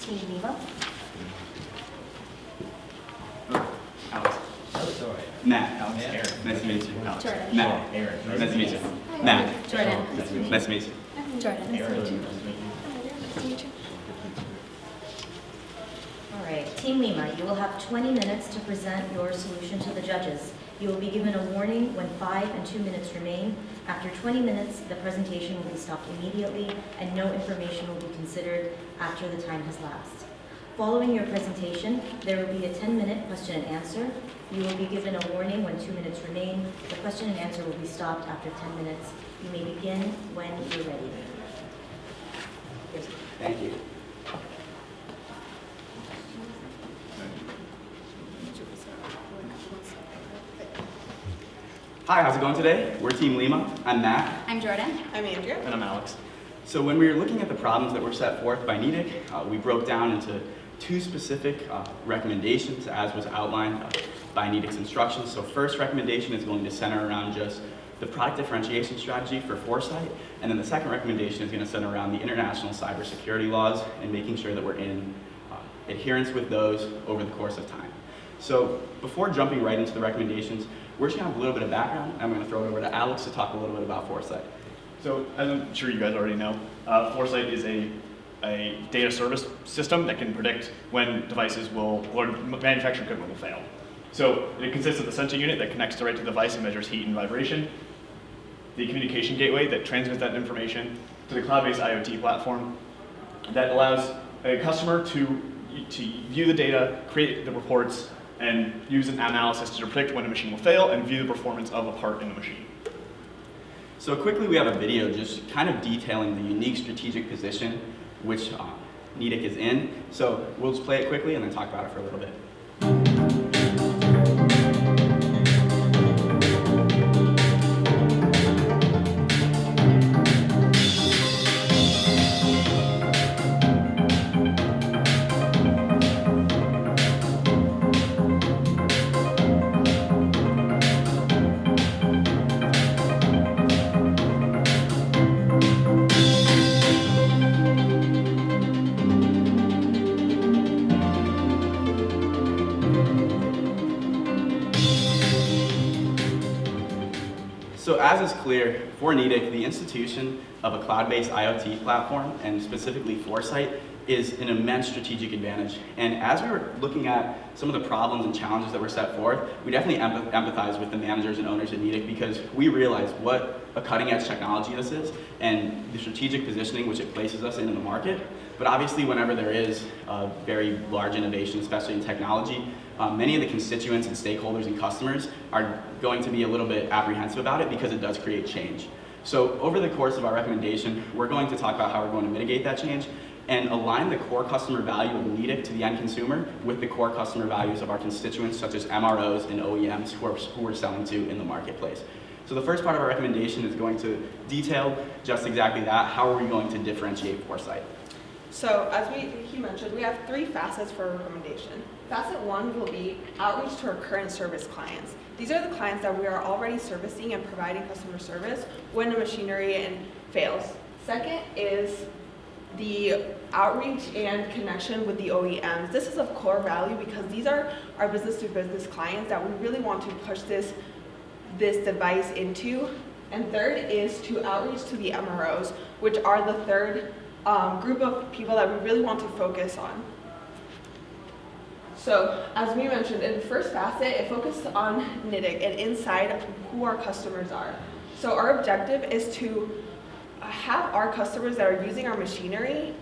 Team Lima. Alex. Alex, all right. Matt. Alex, Aaron. Nice to meet you. Alex. Jordan. Matt. Aaron. Nice to meet you. Matt. Jordan. Nice to meet you. Jordan. Aaron. Nice to meet you. All right, Team Lima, you will have 20 minutes to present your solution to the judges. You will be given a warning when 5 and 2 minutes remain. After 20 minutes, the presentation will be stopped immediately and no information will be considered after the time has lapsed. Following your presentation, there will be a 10-minute question and answer. You will be given a warning when 2 minutes remain. The question and answer will be stopped after 10 minutes. You may begin when you're ready. Thank you. Hi, how's it going today? We're Team Lima. I'm Matt. I'm Jordan. I'm Andrea. And I'm Alex. So when we were looking at the problems that were set forth by Nidec, we broke down into 2 specific recommendations as was outlined by Nidec's instructions. So first recommendation is going to center around just the product differentiation strategy for foresight, and then the second recommendation is going to center around the international cybersecurity laws and making sure that we're in adherence with those over the course of time. So before jumping right into the recommendations, we're just going to have a little bit of background. I'm going to throw it over to Alex to talk a little bit about foresight. So, as I'm sure you guys already know, Foresight is a data service system that can predict when devices will, or manufactured equipment will fail. So, it consists of the sensor unit that connects directly to the device and measures heat and vibration, the communication gateway that transmits that information to the cloud-based IoT platform that allows a customer to view the data, create the reports, and use an analysis to predict when a machine will fail and view the performance of a part in the machine. So quickly, we have a video just kind of detailing the unique strategic position which Nidec is in. So we'll just play it quickly and then talk about it for a little bit. So as is clear, for Nidec, the institution of a cloud-based IoT platform, and specifically Foresight, is an immense strategic advantage. And as we were looking at some of the problems and challenges that were set forth, we definitely empathize with the managers and owners at Nidec because we realize what a cutting-edge technology this is and the strategic positioning which it places us in the market. But obviously, whenever there is a very large innovation, especially in technology, many of the constituents and stakeholders and customers are going to be a little bit apprehensive about it because it does create change. So over the course of our recommendation, we're going to talk about how we're going to mitigate that change and align the core customer value of Nidec to the end consumer with the core customer values of our constituents such as MROs and OEMs who we're selling to in the marketplace. So the first part of our recommendation is going to detail just exactly that. How are we going to differentiate Foresight? So as he mentioned, we have 3 facets for a recommendation. Facet 1 will be outreach to our current service clients. These are the clients that we are already servicing and providing customer service when the machinery fails. Second is the outreach and connection with the OEMs. This is of core value because these are our business-to-business clients that we really want to push this device into. And third is to outreach to the MROs, which are the third group of people that we really want to focus on. So, as we mentioned, in the first facet, it focused on Nidec and inside who our customers are. So our objective is to have our customers that are using our machinery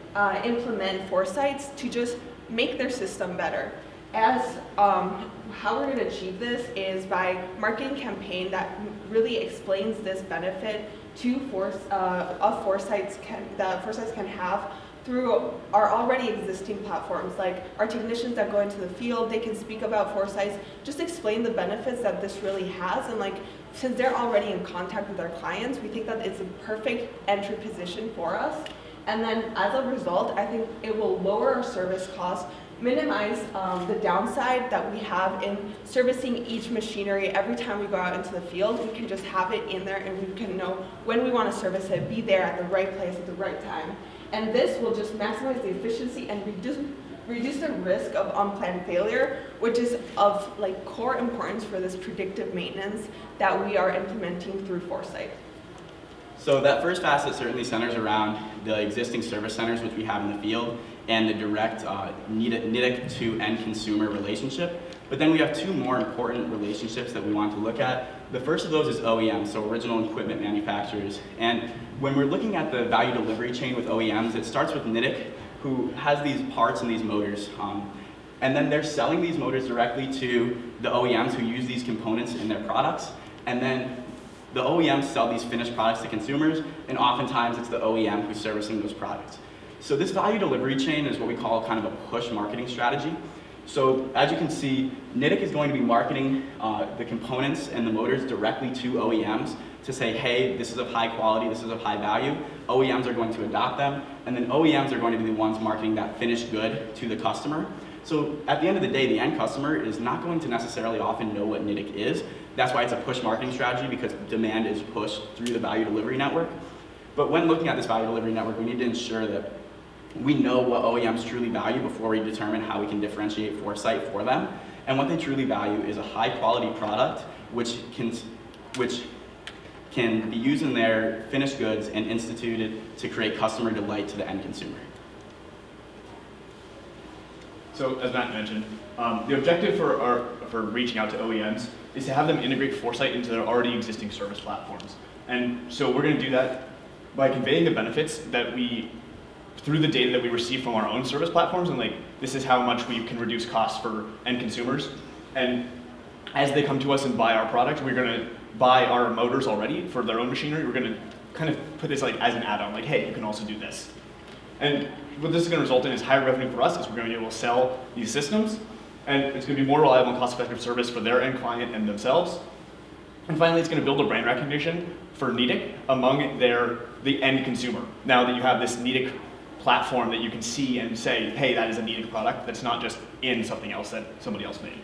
implement Foresights to just make their system better. As how we're going to achieve this is by marketing campaign that really explains this benefit to Foresights can have through our already existing platforms. Like our technicians that go into the field, they can speak about Foresights, just explain the benefits that this really has, and like since they're already in contact with our clients, we think that it's a perfect entry position for us. And then as a result, I think it will lower our service costs, minimize the downside that we have in servicing each machinery every time we go out into the field. We can just have it in there and we can know when we want to service it, be there at the right place at the right time. And this will just maximize the efficiency and reduce the risk of unplanned failure, which is of like core importance for this predictive maintenance that we are implementing through Foresight. So that first facet certainly centers around the existing service centers which we have in the field and the direct Nidec to end consumer relationship. But then we have two more important relationships that we want to look at. The first of those is OEMs, so original equipment manufacturers. And when we're looking at the value delivery chain with OEMs, it starts with Nidec, who has these parts and these motors. And then they're selling these motors directly to the OEMs who use these components in their products. And then the OEMs sell these finished products to consumers, and oftentimes it's the OEM who's servicing those products. So this value delivery chain is what we call kind of a push marketing strategy. So as you can see, Nidec is going to be marketing the components and the motors directly to OEMs to say, hey, this is of high quality, this is of high value. OEMs are going to adopt them, and then OEMs are going to be the ones marketing that finished good to the customer. So at the end of the day, the end customer is not going to necessarily often know what Nidec is. That's why it's a push marketing strategy, because demand is pushed through the value delivery network. But when looking at this value delivery network, we need to ensure that we know what OEMs truly value before we determine how we can differentiate Foresight for them. And what they truly value is a high quality product which can be used in their finished goods and instituted to create customer delight to the end consumer. So as Matt mentioned, the objective for reaching out to OEMs is to have them integrate Foresight into their already existing service platforms. And so we're going to do that by conveying the benefits that through the data that we receive from our own service platforms, and like, this is how much we can reduce costs for end consumers. And as they come to us and buy our product, we're going to buy our motors already for their own machinery. We're going to kind of put this like as an add-on, like, hey, you can also do this. And what this is going to result in is higher revenue for us, as we're going to be able to sell these systems, and it's going to be more reliable and cost-effective service for their end client and themselves. And finally, it's going to build a brand recognition for Nidec among the end consumer. Now that you have this Nidec platform that you can see and say, hey, that is a Nidec product that's not just in something else that somebody else made.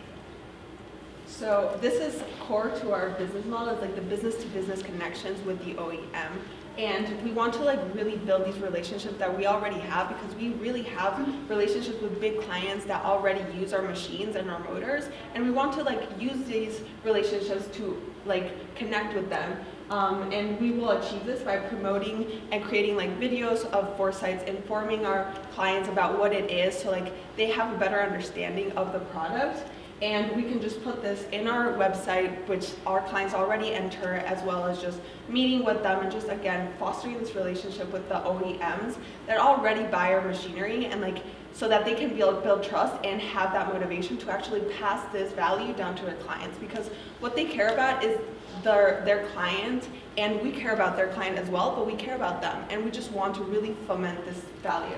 So this is core to our business model, it's like the business-to-business connections with the OEM. And we want to like really build these relationships that we already have, because we really have relationships with big clients that already use our machines and our motors. And we want to like use these relationships to like connect with them. And we will achieve this by promoting and creating like videos of Foresights, informing our clients about what it is, so like they have a better understanding of the product. And we can just put this in our website, which our clients already enter, as well as just meeting with them and just, again, fostering this relationship with the OEMs that already buy our machinery, and like, so that they can build trust and have that motivation to actually pass this value down to their clients. Because what they care about is their client, and we care about their client as well, but we care about them, and we just want to really foment this value.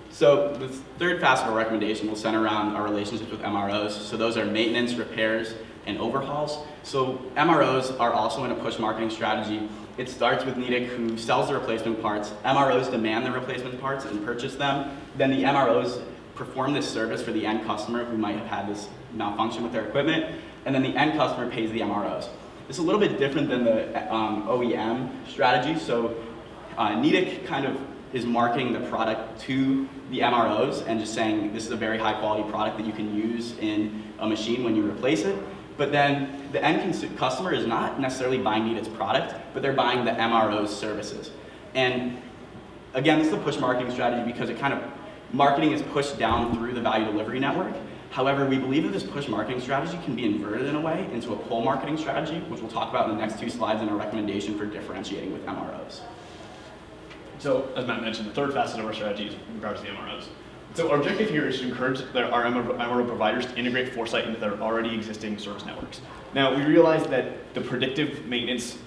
So the third facet of our recommendation will center around our relationships with MROs. So those are maintenance, repairs, and overhauls. So MROs are also in a push marketing strategy. It starts with Nidec, who sells the replacement parts. MROs demand the replacement parts and purchase them. Then the MROs perform this service for the end customer who might have had this malfunction with their equipment. And then the end customer pays the MROs. It's a little bit different than the OEM strategy. So Nidec kind of is marketing the product to the MROs and just saying this is a very high quality product that you can use in a machine when you replace it. But then the end customer is not necessarily buying Nidec's product, but they're buying the MRO's services. And again, this is a push marketing strategy because it kind of, marketing is pushed down through the value delivery network. However, we believe that this push marketing strategy can be inverted in a way into a pull marketing strategy, which we'll talk about in the next two slides in a recommendation for differentiating with MROs. So, as Matt mentioned, the third facet of our strategy is in regards to the MROs. So our objective here is to encourage our MRO providers to integrate Foresight into their already existing service networks. Now, we realize that the predictive maintenance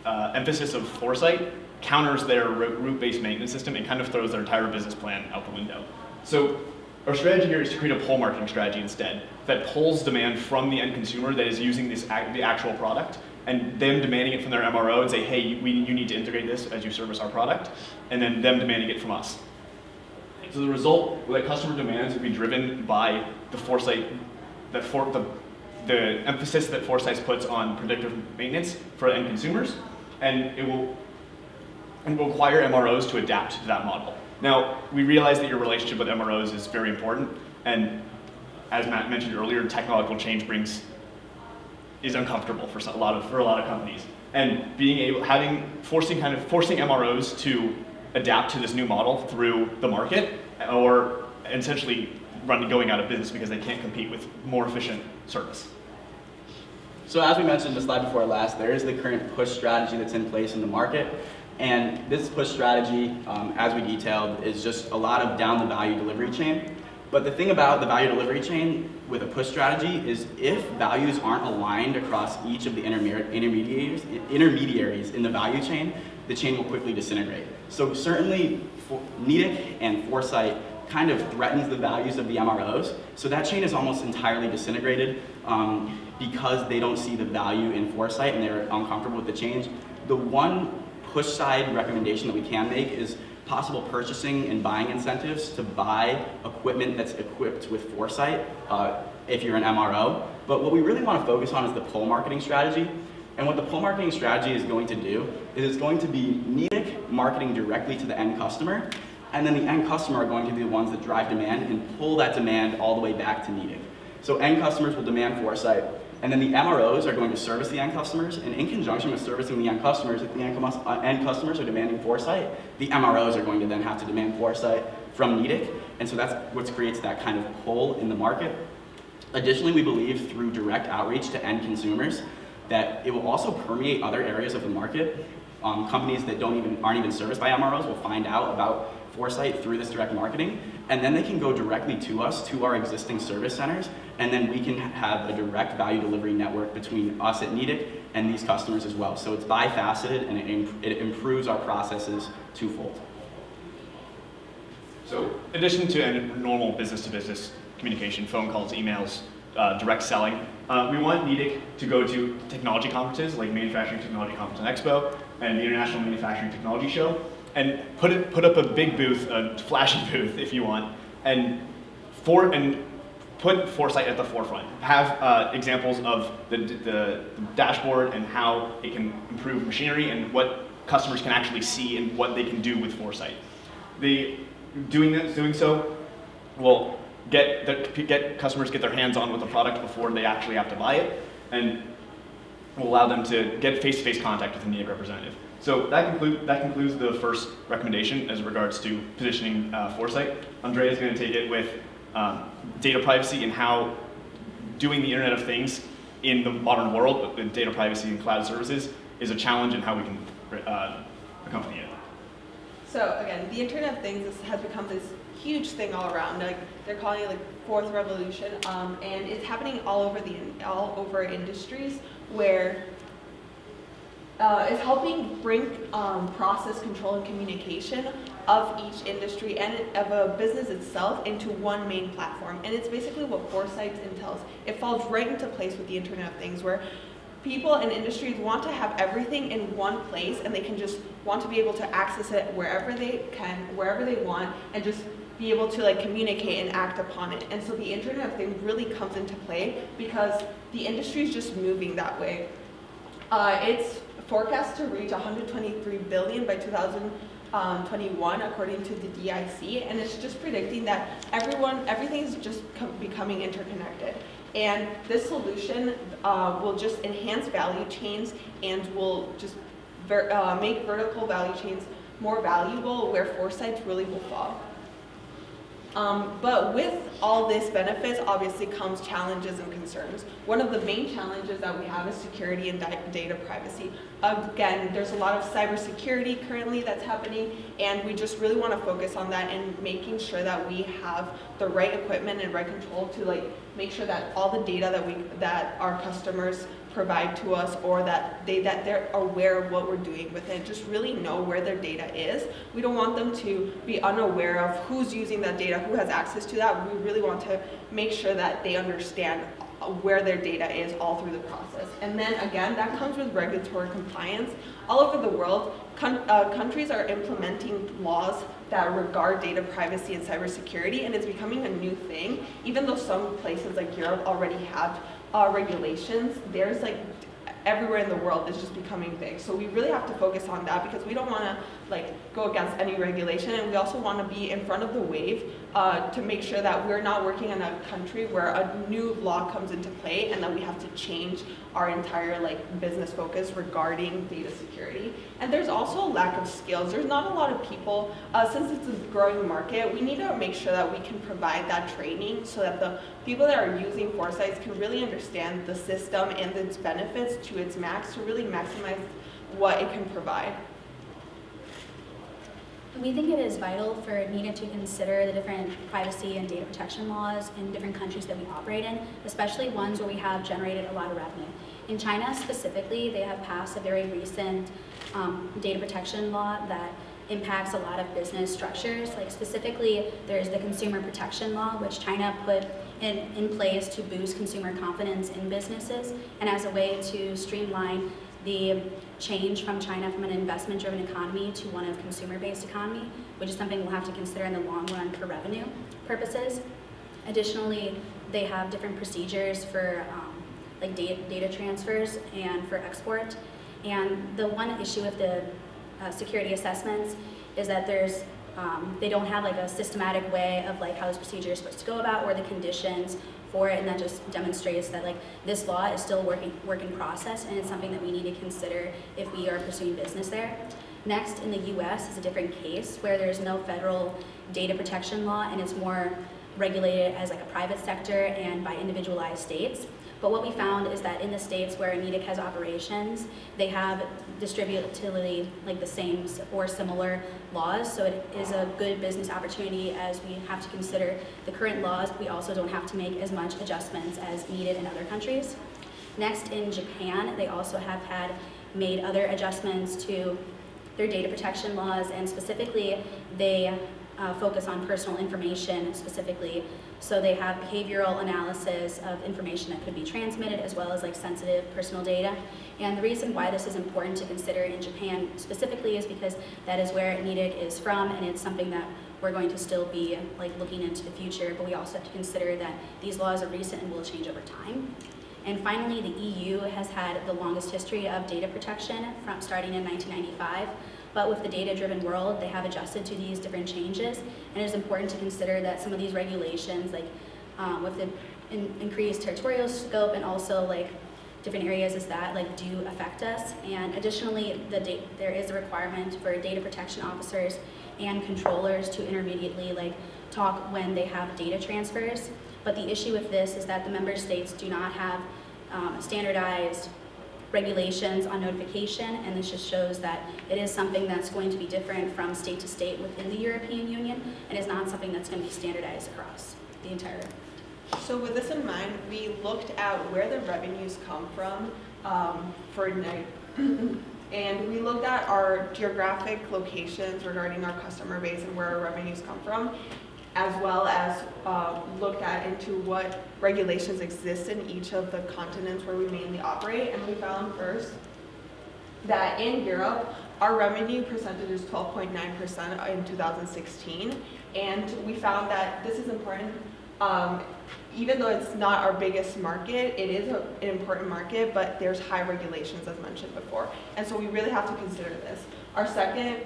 emphasis of Foresight counters their route-based maintenance system and kind of throws their entire business plan out the window. So our strategy here is to create a pull marketing strategy instead that pulls demand from the end consumer that is using the actual product, and them demanding it from their MRO and say, hey, you need to integrate this as you service our product, and then them demanding it from us. So the result, that customer demands will be driven by the Foresight, the emphasis that Foresight puts on predictive maintenance for end consumers, and it will and will require MROs to adapt to that model. Now, we realize that your relationship with MROs is very important, and as Matt mentioned earlier, technological change is uncomfortable for a lot of companies. And forcing MROs to adapt to this new model through the market, or essentially going out of business because they can't compete with more efficient service. So as we mentioned in the slide before last, there is the current push strategy that's in place in the market. And this push strategy, as we detailed, is just a lot of down the value delivery chain. But the thing about the value delivery chain with a push strategy is if values aren't aligned across each of the intermediaries in the value chain, the chain will quickly disintegrate. So certainly Nidec and Foresight kind of threatens the values of the MROs. So that chain is almost entirely disintegrated because they don't see the value in Foresight and they're uncomfortable with the change. The one push side recommendation that we can make is possible purchasing and buying incentives to buy equipment that's equipped with Foresight if you're an MRO. But what we really want to focus on is the pull marketing strategy. And what the pull marketing strategy is going to do is it's going to be Nidec marketing directly to the end customer, and then the end customer are going to be the ones that drive demand and pull that demand all the way back to Nidec. So end customers will demand Foresight, and then the MROs are going to service the end customers, and in conjunction with servicing the end customers, if the end customers are demanding Foresight, the MROs are going to then have to demand Foresight from Nidec, and so that's what creates that kind of pull in the market. Additionally, we believe through direct outreach to end consumers that it will also permeate other areas of the market. Companies that aren't even serviced by MROs will find out about Foresight through this direct marketing, and then they can go directly to us, to our existing service centers, and then we can have a direct value delivery network between us at Nidec and these customers as well. So it's bifaceted, and it improves our processes twofold. So in addition to normal business-to-business communication, phone calls, emails, direct selling, we want Nidec to go to technology conferences like Manufacturing Technology Conference and Expo and the International Manufacturing Technology Show, and put up a big booth, a flashy booth if you want, and put Foresight at the forefront. Have examples of the dashboard and how it can improve machinery and what customers can actually see and what they can do with Foresight. Doing so will get customers get their hands on with the product before they actually have to buy it, and will allow them to get face-to-face contact with a Nidec representative. So that concludes the first recommendation as regards to positioning Foresight. Andrea is going to take it with data privacy and how doing the Internet of Things in the modern world with data privacy and cloud services is a challenge and how we can accompany it. So again, the Internet of Things has become this huge thing all around. Like they're calling it like fourth revolution, and it's happening all over industries where it's helping bring process control and communication of each industry and of a business itself into one main platform. And it's basically what Foresight entails. It falls right into place with the Internet of Things, where people and industries want to have everything in one place, and they can just want to be able to access it wherever they can, wherever they want, and just be able to like communicate and act upon it. And so the Internet of Things really comes into play because the industry is just moving that way. It's forecast to reach 123 billion by 2021, according to the DIC, and it's just predicting that everything is just becoming interconnected. And this solution will just enhance value chains and will just make vertical value chains more valuable, where Foresight really will fall. But with all this benefits, obviously comes challenges and concerns. One of the main challenges that we have is security and data privacy. Again, there's a lot of cybersecurity currently that's happening, and we just really want to focus on that and making sure that we have the right equipment and right control to like make sure that all the data that our customers provide to us, or that they're aware of what we're doing with it, just really know where their data is. We don't want them to be unaware of who's using that data, who has access to that. We really want to make sure that they understand where their data is all through the process. And then again, that comes with regulatory compliance. All over the world, countries are implementing laws that regard data privacy and cybersecurity, and it's becoming a new thing. Even though some places like Europe already have regulations, there's like everywhere in the world is just becoming big. So we really have to focus on that because we don't want to go against any regulation, and we also want to be in front of the wave to make sure that we're not working in a country where a new law comes into play and that we have to change our entire business focus regarding data security. And there's also a lack of skills. There's not a lot of people, since it's a growing market, we need to make sure that we can provide that training so that the people that are using Foresight can really understand the system and its benefits to its max to really maximize what it can provide. We think it is vital for Nidec to consider the different privacy and data protection laws in different countries that we operate in, especially ones where we have generated a lot of revenue. In China specifically, they have passed a very recent data protection law that impacts a lot of business structures. Like specifically, there's the consumer protection law, which China put in place to boost consumer confidence in businesses and as a way to streamline the change from China from an investment-driven economy to one of consumer-based economy, which is something we'll have to consider in the long run for revenue purposes. Additionally, they have different procedures for data transfers and for export. And the one issue with the security assessments is that there's they don't have a systematic way of how this procedure is supposed to go about or the conditions for it, and that just demonstrates that this law is still work in process, and it's something that we need to consider if we are pursuing business there. Next, in the US is a different case where there's no federal data protection law and it's more regulated as a private sector and by individualized states. But what we found is that in the states where Nidec has operations, they have distributively the same or similar laws. So it is a good business opportunity as we have to consider the current laws. But we also don't have to make as much adjustments as needed in other countries. Next, in Japan, they also have made other adjustments to their data protection laws, and specifically they focus on personal information specifically. So they have behavioral analysis of information that could be transmitted as well as sensitive personal data. And the reason why this is important to consider in Japan specifically is because that is where Nidec is from, and it's something that we're going to still be looking into the future, but we also have to consider that these laws are recent and will change over time. And finally, the EU has had the longest history of data protection from starting in 1995. But with the data-driven world, they have adjusted to these different changes, and it's important to consider that some of these regulations, with the increased territorial scope and also different areas as that do affect us. And additionally, there is a requirement for data protection officers and controllers to intermediately talk when they have data transfers. But the issue with this is that the member states do not have standardized regulations on notification, and this just shows that it is something that's going to be different from state to state within the European Union, and is not something that's going to be standardized across the entire. So with this in mind, we looked at where the revenues come from for Nidec, and we looked at our geographic locations regarding our customer base and where our revenues come from, as well as looked at into what regulations exist in each of the continents where we mainly operate. And we found first that in Europe, our revenue percentage is 12.9% in 2016. And we found that this is important. Even though it's not our biggest market, it is an important market, but there's high regulations as mentioned before. And so we really have to consider this. Our second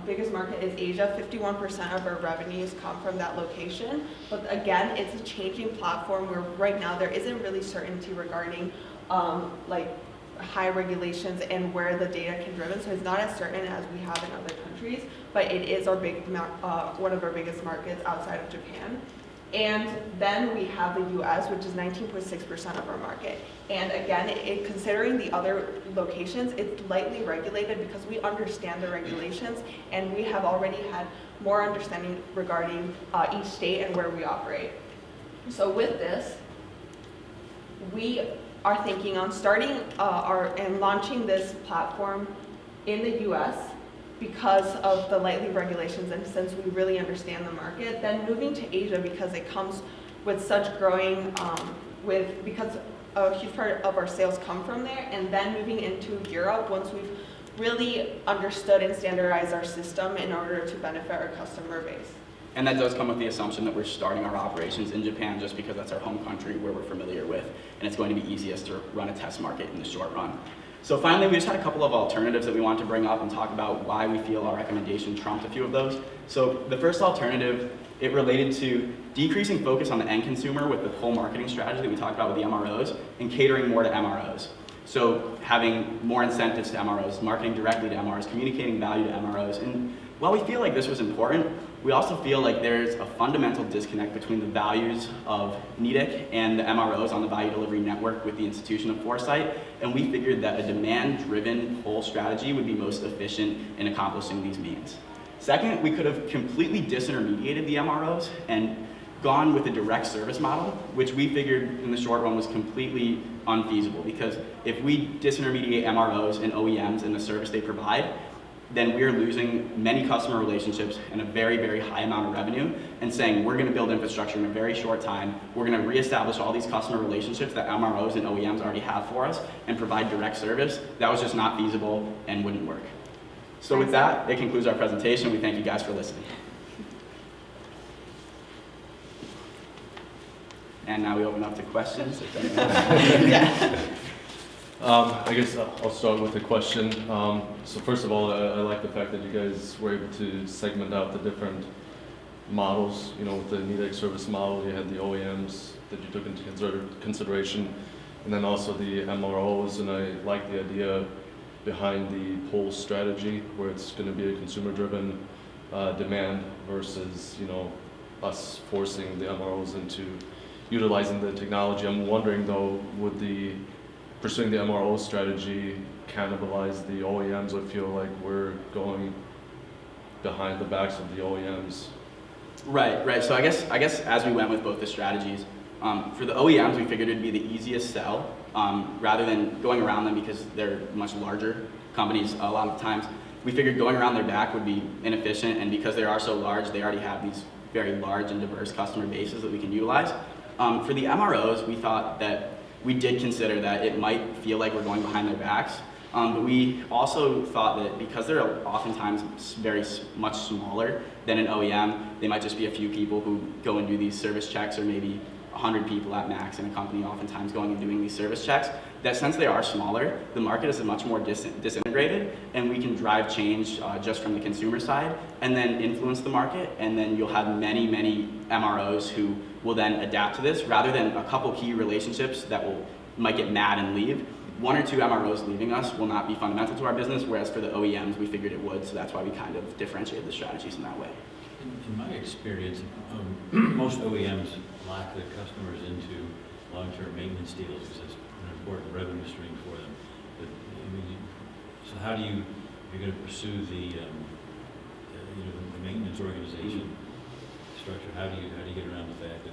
biggest market is Asia. 51% of our revenues come from that location. But again, it's a changing platform where right now there isn't really certainty regarding high regulations and where the data can be driven. So it's not as certain as we have in other countries, but it is our one of our biggest markets outside of Japan. And then we have the US, which is 19.6% of our market. And again, considering the other locations, it's lightly regulated because we understand the regulations and we have already had more understanding regarding each state and where we operate. So with this, we are thinking on starting and launching this platform in the US because of the lightly regulations and since we really understand the market, then moving to Asia because it comes with such growing, because a huge part of our sales come from there, and then moving into Europe once we've really understood and standardized our system in order to benefit our customer base. And that does come with the assumption that we're starting our operations in Japan just because that's our home country where we're familiar with, and it's going to be easiest to run a test market in the short run. So finally, we just had a couple of alternatives that we wanted to bring up and talk about why we feel our recommendation trumped a few of those. So the first alternative, it related to decreasing focus on the end consumer with the whole marketing strategy that we talked about with the MROs and catering more to MROs. So having more incentives to MROs, marketing directly to MROs, communicating value to MROs. And while we feel like this was important, we also feel like there's a fundamental disconnect between the values of Nidec and the MROs on the value delivery network with the institution of Foresight, and we figured that a demand-driven pull strategy would be most efficient in accomplishing these means. Second, we could have completely disintermediated the MROs and gone with a direct service model, which we figured in the short run was completely unfeasible, because if we disintermediate MROs and OEMs in the service they provide, then we're losing many customer relationships and a very, very high amount of revenue, and saying we're gonna build infrastructure in a very short time, we're gonna reestablish all these customer relationships that MROs and OEMs already have for us and provide direct service. That was just not feasible and wouldn't work. So with that, it concludes our presentation. We thank you guys for listening. And now we open up to questions. If anyone has. I guess I'll start with a question. So first of all, I like the fact that you guys were able to segment out the different models. You know, with the Nidec service model, you had the OEMs that you took into consideration, and then also the MROs. And I like the idea behind the pull strategy, where it's going to be a consumer-driven demand versus, you know, us forcing the MROs into utilizing the technology. I'm wondering though, would pursuing the MRO strategy cannibalize the OEMs? I feel like we're going behind the backs of the OEMs. Right. So I guess as we went with both the strategies, for the OEMs, we figured it'd be the easiest sell, rather than going around them because they're much larger companies a lot of times. We figured going around their back would be inefficient, and because they are so large, they already have these very large and diverse customer bases that we can utilize. For the MROs, we thought that we did consider that it might feel like we're going behind their backs, but we also thought that because they're oftentimes very much smaller than an OEM, they might just be a few people who go and do these service checks, or maybe 100 people at max in a company oftentimes going and doing these service checks, that since they are smaller, the market is much more disintegrated, and we can drive change just from the consumer side and then influence the market, and then you'll have many, many MROs who will then adapt to this, rather than a couple key relationships that might get mad and leave. One or two MROs leaving us will not be fundamental to our business, whereas for the OEMs, we figured it would, so that's why we kind of differentiated the strategies in that way. In my experience, most OEMs lock their customers into long-term maintenance deals because it's an important revenue stream for them. But, I mean, so how do you're going to pursue the maintenance organization structure? How do you get around the fact that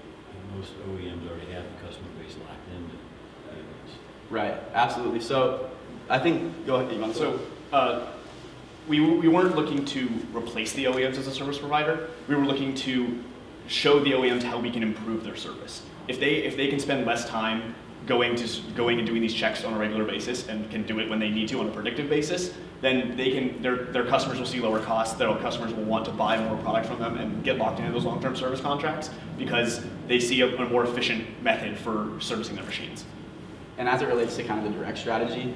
most OEMs already have the customer base locked into maintenance? Right, absolutely. So I think, go ahead, Ivan. So we weren't looking to replace the OEMs as a service provider. We were looking to show the OEMs how we can improve their service. If they can spend less time going and doing these checks on a regular basis and can do it when they need to on a predictive basis, then their customers will see lower costs. Their customers will want to buy more product from them and get locked into those long-term service contracts because they see a more efficient method for servicing their machines. And as it relates to kind of the direct strategy,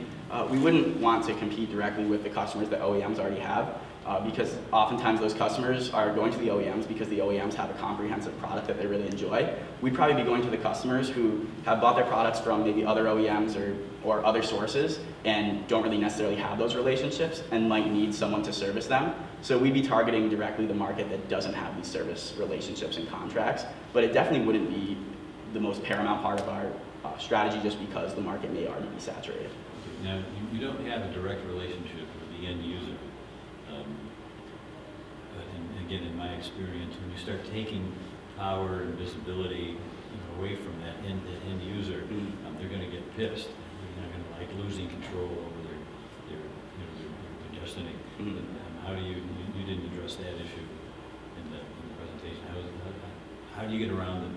we wouldn't want to compete directly with the customers that OEMs already have, because oftentimes those customers are going to the OEMs because the OEMs have a comprehensive product that they really enjoy. We'd probably be going to the customers who have bought their products from maybe other OEMs or other sources and don't really necessarily have those relationships and might need someone to service them. So we'd be targeting directly the market that doesn't have these service relationships and contracts, but it definitely wouldn't be the most paramount part of our strategy just because the market may already be saturated. Okay. Now, you don't have a direct relationship with the end user. And again, in my experience, when you start taking power and visibility away from that end user, they're going to get pissed. They're not going to like losing control over their destiny. But, how do you didn't address that issue in the presentation? How do you get around the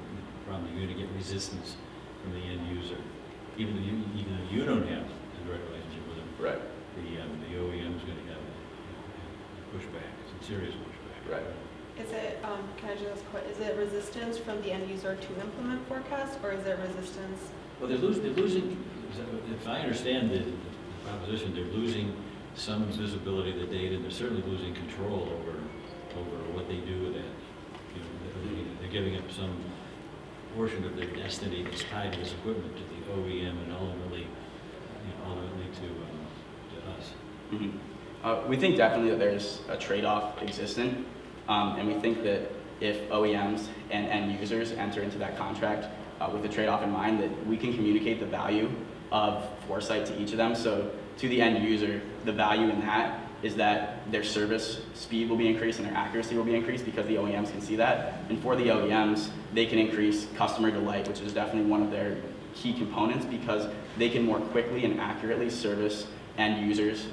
problem? You're going to get resistance from the end user, even though you don't have a direct relationship with them. Right. The OEM is going to have pushback, some serious pushback. Right. Is it, can I just quit, is it resistance from the end user to implement forecast, or is it resistance? Well, they're losing, if I understand the proposition, they're losing some visibility of the data, and they're certainly losing control over what they do with that. You know, they're giving up some portion of their destiny that's tied to this equipment to the OEM and ultimately to us. Mm-hmm. We think definitely that there's a trade-off existent, and we think that if OEMs and end users enter into that contract with the trade-off in mind, that we can communicate the value of foresight to each of them. So to the end user, the value in that is that their service speed will be increased and their accuracy will be increased because the OEMs can see that. And for the OEMs, they can increase customer delight, which is definitely one of their key components because they can more quickly and accurately service end users'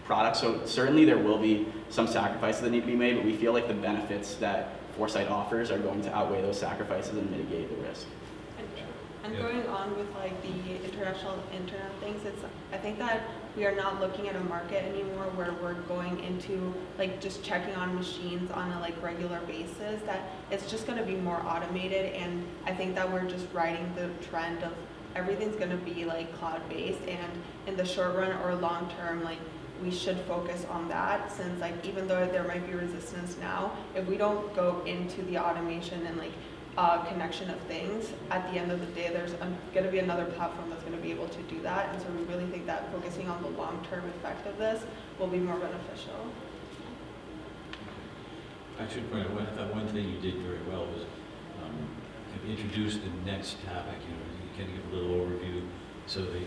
products. So certainly there will be some sacrifices that need to be made, but we feel like the benefits that foresight offers are going to outweigh those sacrifices and mitigate the risk. And Yeah. going on with like the international internet things, I think that we are not looking at a market anymore where we're going into like just checking on machines on a like regular basis, that it's just going to be more automated. And I think that we're just riding the trend of everything's going to be like cloud-based, and in the short run or long term, like we should focus on that, since like even though there might be resistance now, if we don't go into the automation and like connection of things, at the end of the day, there's going to be another platform that's going to be able to do that. And so we really think that focusing on the long-term effect of this will be more beneficial. I should point out, I thought one thing you did very well was introduce the next topic. You know, you kind of give a little overview so the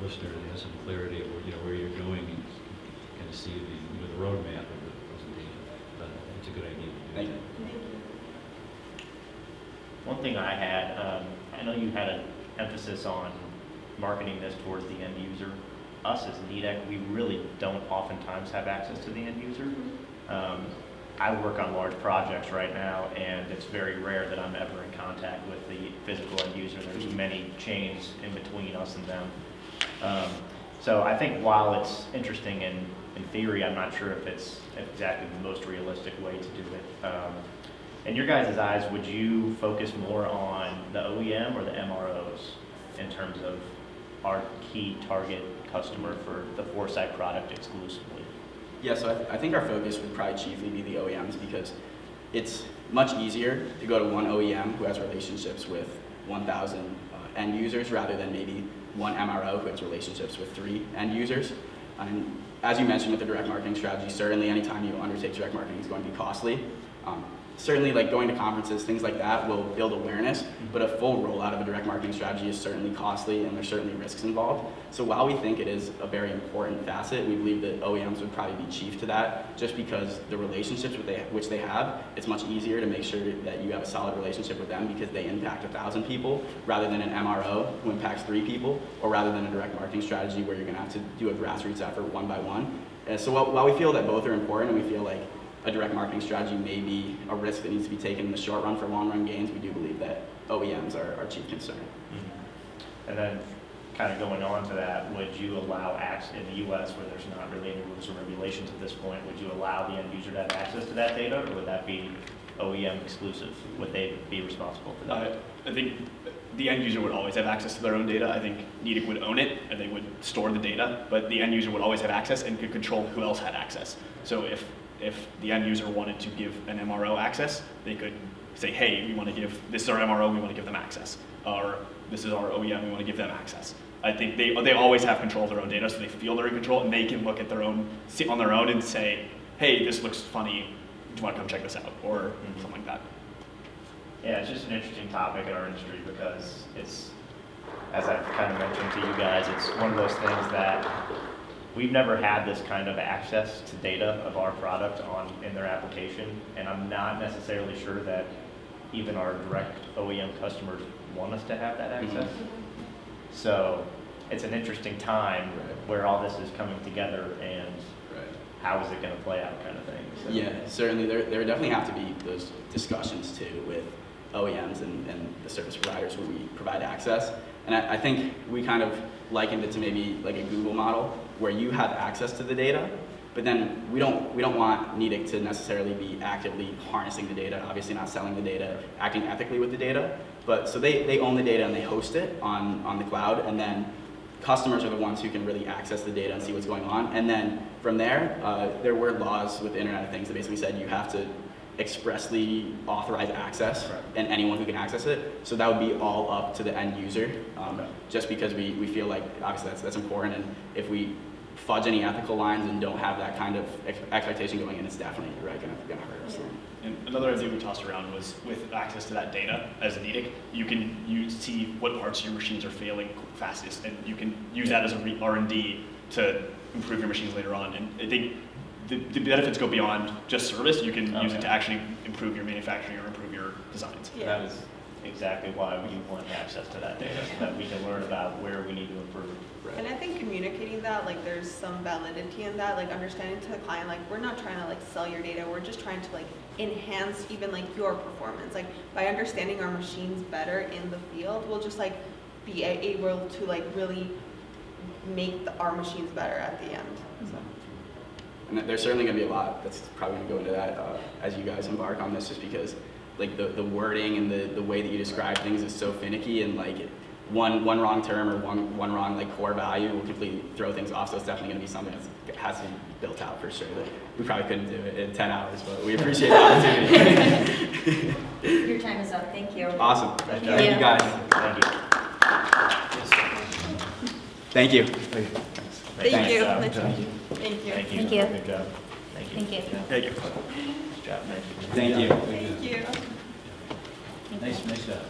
listener has some clarity of where you're going and kind of see the roadmap of the presentation. But it's a good idea. Thank you. One thing I had, I know you had an emphasis on marketing this towards the end user. Us as Nidec, we really don't oftentimes have access to the end user. I work on large projects right now, and it's very rare that I'm ever in contact with the physical end user. There's many chains in between us and them. So I think while it's interesting in theory, I'm not sure if it's exactly the most realistic way to do it. In your guys' eyes, would you focus more on the OEM or the MROs in terms of our key target customer for the Foresight product exclusively? Yeah, so I think our focus would probably chiefly be the OEMs because it's much easier to go to one OEM who has relationships with 1,000 end users rather than maybe one MRO who has relationships with 3 end users. And as you mentioned with the direct marketing strategy, certainly anytime you undertake direct marketing is going to be costly. Certainly like going to conferences, things like that will build awareness, but a full rollout of a direct marketing strategy is certainly costly and there's certainly risks involved. So while we think it is a very important facet, we believe that OEMs would probably be chief to that just because the relationships which they have, it's much easier to make sure that you have a solid relationship with them because they impact 1,000 people rather than an MRO who impacts 3 people, or rather than a direct marketing strategy where you're gonna have to do a grassroots effort one by one. And so while we feel that both are important and we feel like a direct marketing strategy may be a risk that needs to be taken in the short run for long run gains, we do believe that OEMs are our chief concern. Mm-hmm. And then kind of going on to that, would you allow access in the US where there's not really any rules or regulations at this point, would you allow the end user to have access to that data, or would that be OEM exclusive? Would they be responsible for that? I think the end user would always have access to their own data. I think Nidec would own it and they would store the data, but the end user would always have access and could control who else had access. So if the end user wanted to give an MRO access, they could say, hey, we want to give, this is our MRO, we want to give them access. Or this is our OEM, we want to give them access. I think they always have control of their own data, so they feel they're in control and they can look at on their own and say, hey, this looks funny, do you want to come check this out? Or something like that. Yeah, it's just an interesting topic in our industry because it's, as I've kind of mentioned to you guys, it's one of those things that we've never had this kind of access to data of our product in their application, and I'm not necessarily sure that even our direct OEM customers want us to have that access. Mm-hmm. So it's an interesting time where all this is coming together, and how is it going to play out, kind of thing. So. Yeah, certainly there definitely have to be those discussions too with OEMs and the service providers where we provide access. And I think we kind of likened it to maybe like a Google model where you have access to the data, But then we don't want Nidec to necessarily be actively harnessing the data, obviously not selling the data, acting ethically with the data. But so they own the data and they host it on the cloud, and then customers are the ones who can really access the data and see what's going on. And then from there were laws with the Internet of Things that basically said you have to expressly authorize access and anyone who can access it. So that would be all up to the end user, just because we feel like obviously that's important, and if we fudge any ethical lines and don't have that kind of expectation going in, it's definitely gonna hurt us. And another idea we tossed around was with access to that data as a Nidec, you see what parts of your machines are failing fastest, and you can use that as a R&D to improve your machines later on. And I think the benefits go beyond just service. You can use it to actually improve your manufacturing or improve your designs. That is exactly why we want access to that data, so that we can learn about where we need to improve. And I think communicating that, like, there's some validity in that, like understanding to the client, like, we're not trying to like sell your data, we're just trying to like enhance even like your performance. Like by understanding our machines better in the field, we'll just like be able to like really make our machines better at the end. So. And there's certainly going to be a lot that's probably going to go into that as you guys embark on this, just because like the wording and the way that you describe things is so finicky, and like one wrong term or one wrong like core value will completely throw things off. So it's definitely going to be something that has to be built out for sure. That we probably couldn't do it in 10 hours, but we appreciate the opportunity. Your time is up. Thank you. Awesome. Thank Thank you guys. Thank you. Thank you. Thank you. Thank you. Thank you. Thank you. Thank you. Good job. Thank you. Thank you. Thank you. Good job, man. Thank you. Thank you. Nice job.